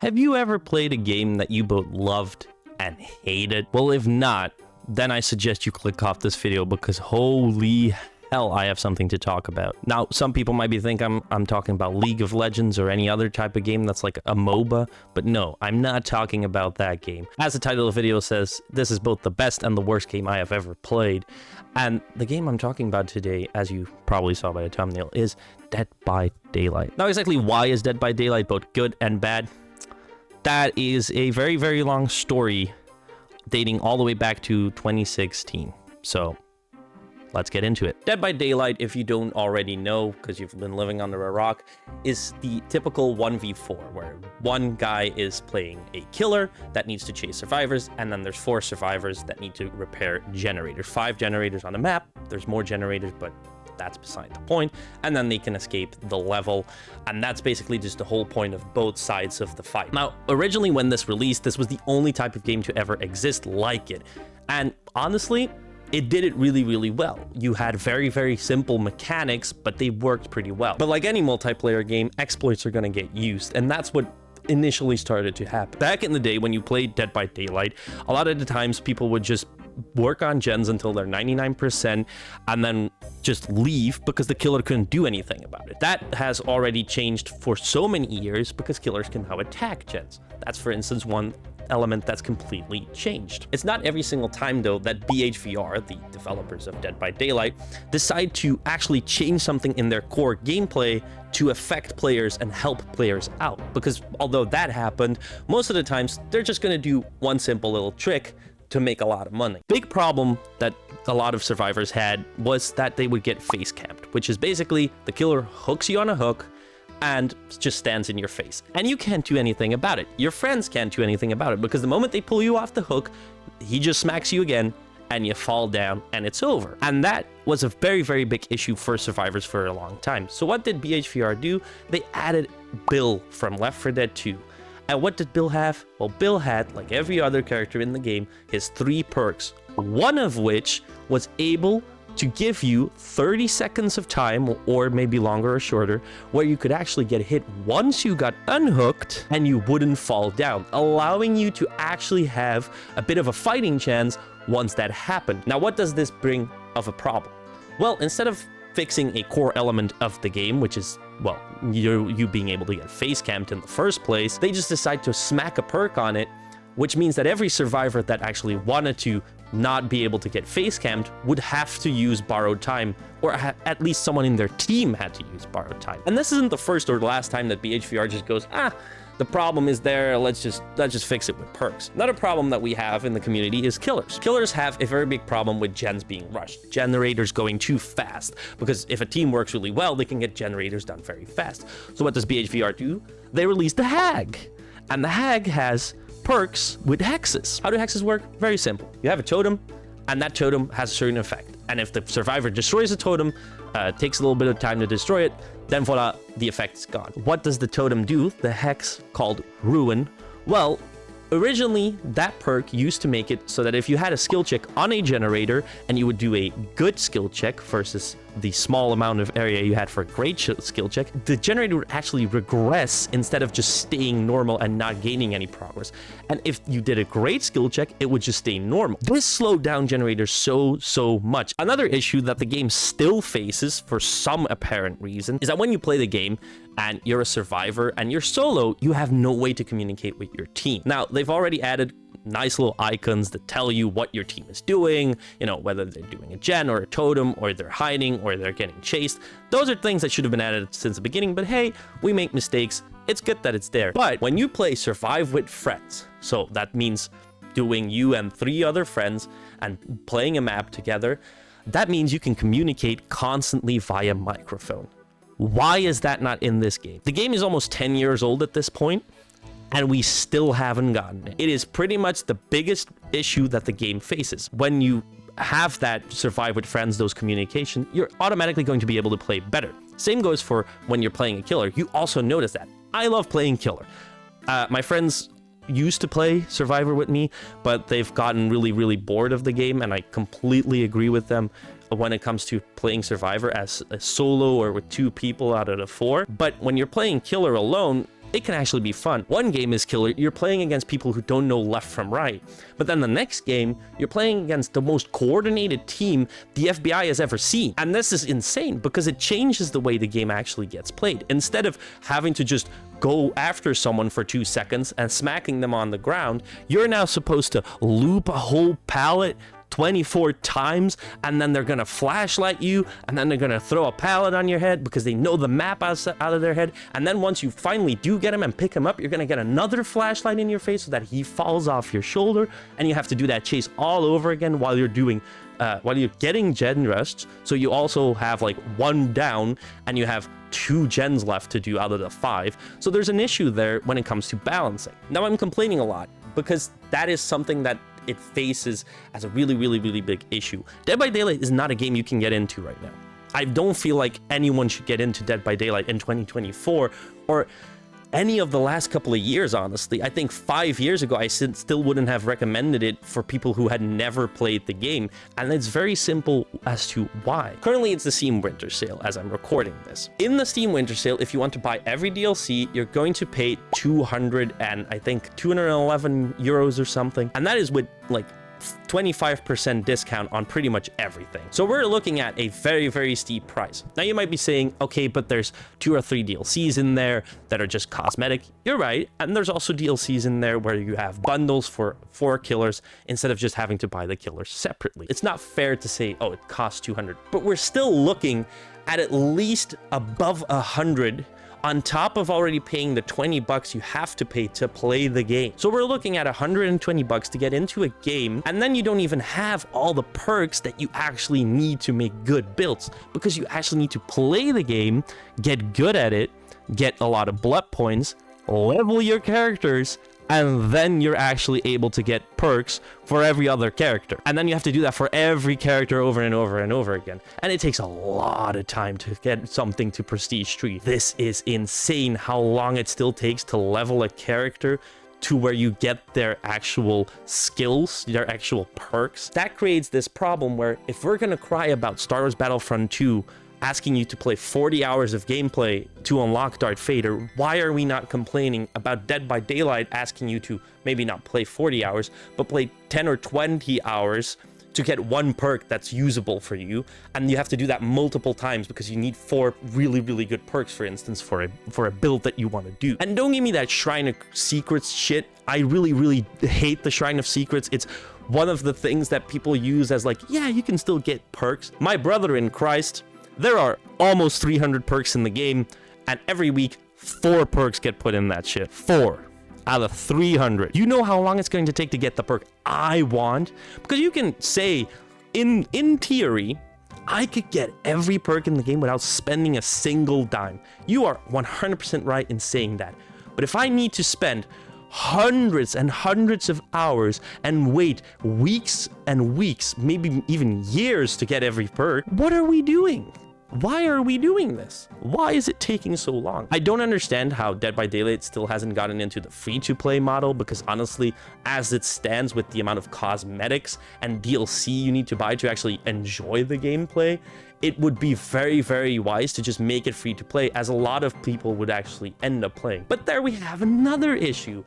Have you ever played a game that you both loved and hated? Well, if not, then I suggest you click off this video because holy hell, I have something to talk about. Now, some people might be thinking I'm talking about League of Legends or any other type of game that's like a MOBA, but no, I'm not talking about that game. As the title of the video says, this is both the best and the worst game I have ever played. And the game I'm talking about today, as you probably saw by the thumbnail, is Dead by Daylight. Now, exactly why is Dead by Daylight both good and bad? That is a very, very long story dating all the way back to 2016. So let's get into it. Dead by Daylight, if you don't already know, because you've been living under a rock, is the typical 1v4, where one guy is playing a killer that needs to chase survivors, and then there's 4 survivors that need to repair generators. 5 generators on the map. There's more generators, but that's beside the point. And then they can escape the level. And that's basically just the whole point of both sides of the fight. Now, originally when this released, this was the only type of game to ever exist like it. And honestly, it did it really, really well. You had very, very simple mechanics, but they worked pretty well. But like any multiplayer game, exploits are going to get used. And that's what initially started to happen. Back in the day when you played Dead by Daylight, a lot of the times people would just work on gens until they're 99% and then just leave because the killer couldn't do anything about it. That has already changed for so many years because killers can now attack gens. That's, for instance, one element that's completely changed. It's not every single time though that BHVR, the developers of Dead by Daylight, decide to actually change something in their core gameplay to affect players and help players out. Because although that happened, most of the times they're just going to do one simple little trick to make a lot of money. Big problem that a lot of survivors had was that they would get face camped, which is basically the killer hooks you on a hook and just stands in your face. And you can't do anything about it. Your friends can't do anything about it because the moment they pull you off the hook, he just smacks you again and you fall down and it's over. And that was a very, very big issue for survivors for a long time. So what did BHVR do? They added Bill from Left 4 Dead 2. And what did Bill have? Well, Bill had, like every other character in the game, his 3 perks, one of which was able to give you 30 seconds of time, or maybe longer or shorter, where you could actually get hit once you got unhooked and you wouldn't fall down, allowing you to actually have a bit of a fighting chance once that happened. Now, what does this bring of a problem? Well, instead of fixing a core element of the game, which is, well, you being able to get face camped in the first place, they just decide to smack a perk on it, which means that every survivor that actually wanted to not be able to get face camped would have to use borrowed time, or at least someone in their team had to use borrowed time. And this isn't the first or the last time that BHVR just goes, the problem is there, let's just fix it with perks. Another problem that we have in the community is killers. Killers have a very big problem with gens being rushed, generators going too fast, because if a team works really well, they can get generators done very fast. So what does BHVR do? They release the Hag, and the Hag has perks with hexes. How do hexes work? Very simple. You have a totem, and that totem has a certain effect. And if the survivor destroys the totem, takes a little bit of time to destroy it, then voila, the effect is gone. What does the totem do? The hex called Ruin. Well, originally that perk used to make it so that if you had a skill check on a generator and you would do a good skill check versus the small amount of area you had for a great skill check, the generator would actually regress instead of just staying normal and not gaining any progress. And if you did a great skill check, it would just stay normal. This slowed down generators so much. Another issue that the game still faces for some apparent reason is that when you play the game and you're a survivor and you're solo, you have no way to communicate with your team. Now, they've already added nice little icons that tell you what your team is doing, whether they're doing a gen or a totem, or they're hiding, or they're getting chased. Those are things that should have been added since the beginning, but hey, we make mistakes. It's good that it's there. But when you play Survive with Friends, so that means doing you and 3 other friends and playing a map together, that means you can communicate constantly via microphone. Why is that not in this game? The game is almost 10 years old at this point, and we still haven't gotten it. It is pretty much the biggest issue that the game faces. When you have that Survive with Friends, those communication, you're automatically going to be able to play better. Same goes for when you're playing a killer. You also notice that. I love playing killer. My friends used to play Survivor with me, but they've gotten really, really bored of the game, and I completely agree with them when it comes to playing Survivor as a solo or with 2 people out of the 4. But when you're playing killer alone, it can actually be fun. One game is killer, you're playing against people who don't know left from right. But then the next game, you're playing against the most coordinated team the FBI has ever seen. And this is insane because it changes the way the game actually gets played. Instead of having to just go after someone for 2 seconds and smacking them on the ground, you're now supposed to loop a whole pallet 24 times, and then they're gonna flashlight you, and then they're gonna throw a pallet on your head because they know the map out of their head. And then once you finally do get him and pick him up, you're gonna get another flashlight in your face so that he falls off your shoulder, and you have to do that chase all over again while you're doing while you're getting gen rushed. So you also have like 1 down, and you have 2 gens left to do out of the 5. So there's an issue there when it comes to balancing. Now I'm complaining a lot because that is something that it faces as a really, really, really big issue. Dead by Daylight is not a game you can get into right now. I don't feel like anyone should get into Dead by Daylight in 2024 or any of the last couple of years, honestly. I think 5 years ago, I still wouldn't have recommended it for people who had never played the game. And it's very simple as to why. Currently, it's the Steam Winter Sale as I'm recording this. In the Steam Winter Sale, if you want to buy every DLC, you're going to pay 211 euros or something. And that is with like 25% discount on pretty much everything. So we're looking at a very, very steep price. Now you might be saying, okay, but there's 2 or 3 DLCs in there that are just cosmetic. You're right. And there's also DLCs in there where you have bundles for 4 killers instead of just having to buy the killers separately. It's not fair to say, oh, it costs 200, but we're still looking at least above 100 on top of already paying the 20 bucks you have to pay to play the game. So we're looking at 120 bucks to get into a game, and then you don't even have all the perks that you actually need to make good builds, because you actually need to play the game, get good at it, get a lot of blood points, level your characters, and then you're actually able to get perks for every other character. And then you have to do that for every character over and over and over again. And it takes a lot of time to get something to Prestige 3. This is insane how long it still takes to level a character to where you get their actual skills, their actual perks. That creates this problem where if we're gonna cry about Star Wars Battlefront 2 asking you to play 40 hours of gameplay to unlock Darth Vader, why are we not complaining about Dead by Daylight asking you to maybe not play 40 hours, but play 10 or 20 hours to get 1 perk that's usable for you? And you have to do that multiple times because you need 4 really, really good perks, for instance, for a build that you want to do. And don't give me that Shrine of Secrets shit. I really, really hate the Shrine of Secrets. It's one of the things that people use as like, yeah, you can still get perks. My brother in Christ, there are almost 300 perks in the game, and every week 4 perks get put in that shit. 4 out of 300. You know how long it's going to take to get the perk I want? Because you can say, in theory, I could get every perk in the game without spending a single dime. You are 100% right in saying that. But if I need to spend hundreds and hundreds of hours and wait weeks and weeks, maybe even years to get every perk, what are we doing? Why are we doing this? Why is it taking so long? I don't understand how Dead by Daylight still hasn't gotten into the free-to-play model, because honestly, as it stands with the amount of cosmetics and DLC you need to buy to actually enjoy the gameplay, it would be very, very wise to just make it free-to-play, as a lot of people would actually end up playing. But there we have another issue.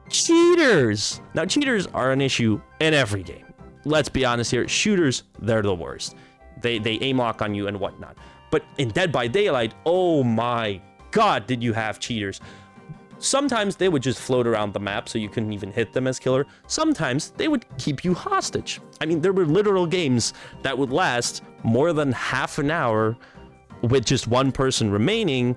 Cheaters! Now, cheaters are an issue in every game. Let's be honest here, shooters, they're the worst. They aim lock on you and whatnot. But in Dead by Daylight, oh my god, did you have cheaters. Sometimes they would just float around the map so you couldn't even hit them as killer. Sometimes they would keep you hostage. I mean, there were literal games that would last more than half an hour with just 1 person remaining,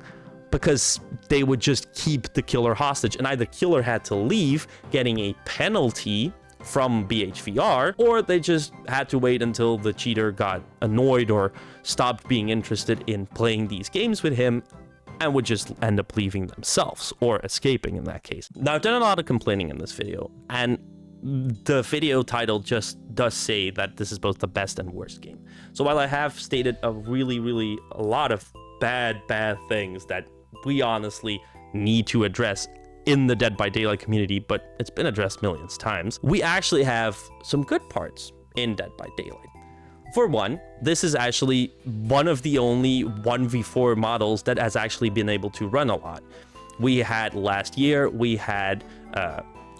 because they would just keep the killer hostage, and either killer had to leave, getting a penalty from BHVR, or they just had to wait until the cheater got annoyed or stopped being interested in playing these games with him and would just end up leaving themselves or escaping in that case. Now, I've done a lot of complaining in this video, and the video title just does say that this is both the best and worst game. So while I have stated a lot of bad things that we honestly need to address in the Dead by Daylight community, but it's been addressed millions of times, we actually have some good parts in Dead by Daylight. For one, this is actually one of the only 1v4 models that has actually been able to run a lot. We had last year, we had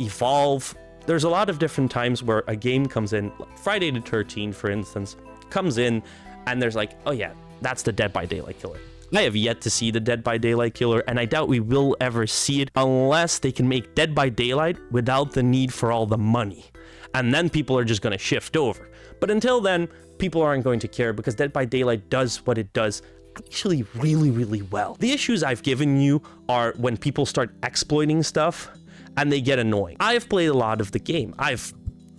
Evolve. There's a lot of different times where a game comes in, Friday the 13th, for instance, comes in, and there's like, oh yeah, that's the Dead by Daylight killer. I have yet to see the Dead by Daylight killer, and I doubt we will ever see it unless they can make Dead by Daylight without the need for all the money. And then people are just going to shift over. But until then, people aren't going to care because Dead by Daylight does what it does actually really, really well. The issues I've given you are when people start exploiting stuff and they get annoying. I've played a lot of the game. I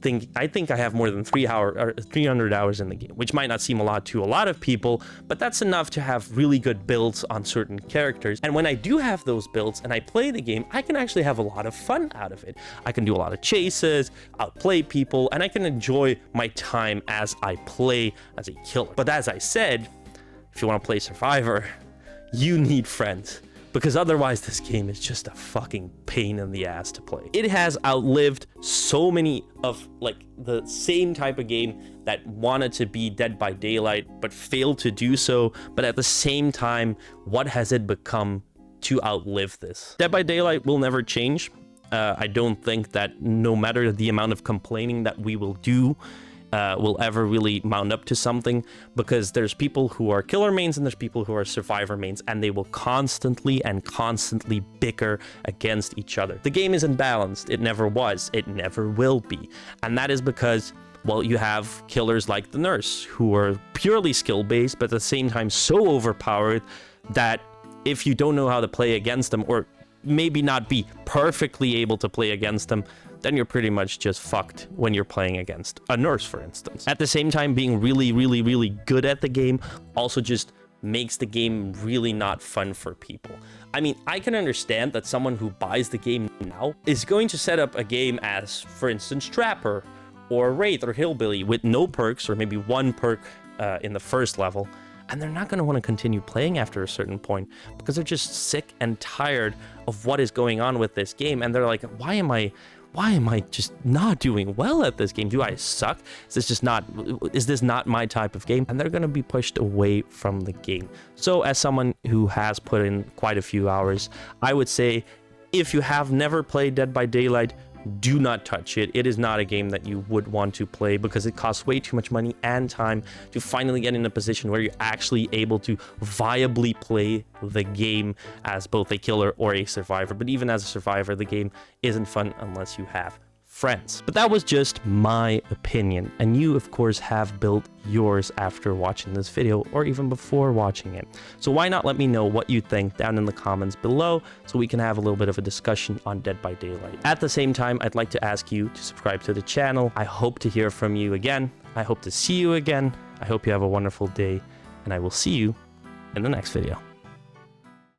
think I have more than 300 hours in the game, which might not seem a lot to a lot of people, but that's enough to have really good builds on certain characters. And when I do have those builds and I play the game, I can actually have a lot of fun out of it. I can do a lot of chases, outplay people, and I can enjoy my time as I play as a killer. But as I said, if you want to play Survivor, you need friends. Because otherwise this game is just a fucking pain in the ass to play. It has outlived so many of like the same type of game that wanted to be Dead by Daylight but failed to do so. But at the same time, what has it become to outlive this? Dead by Daylight will never change. I don't think that no matter the amount of complaining that we will do, will ever really mount up to something, because there's people who are killer mains and there's people who are survivor mains, and they will constantly bicker against each other. The game isn't balanced. It never was. It never will be. And that is because, well, you have killers like the Nurse who are purely skill-based, but at the same time so overpowered that if you don't know how to play against them, or maybe not be perfectly able to play against them, then you're pretty much just fucked when you're playing against a Nurse, for instance. At the same time, being really good at the game also just makes the game really not fun for people. I mean, I can understand that someone who buys the game now is going to set up a game as, for instance, Trapper or Wraith or Hillbilly with no perks, or maybe one perk in the first level, and they're not going to want to continue playing after a certain point because they're just sick and tired of what is going on with this game, and they're like, why am I just not doing well at this game? Do I suck? Is this not my type of game? And they're going to be pushed away from the game. So as someone who has put in quite a few hours, I would say if you have never played Dead by Daylight, do not touch it. It is not a game that you would want to play because it costs way too much money and time to finally get in a position where you're actually able to viably play the game as both a killer or a survivor. But even as a survivor, the game isn't fun unless you have friends. But that was just my opinion, and you of course have built yours after watching this video or even before watching it. So why not let me know what you think down in the comments below so we can have a little bit of a discussion on Dead by Daylight. At the same time, I'd like to ask you to subscribe to the channel. I hope to hear from you again. I hope to see you again. I hope you have a wonderful day, and I will see you in the next video.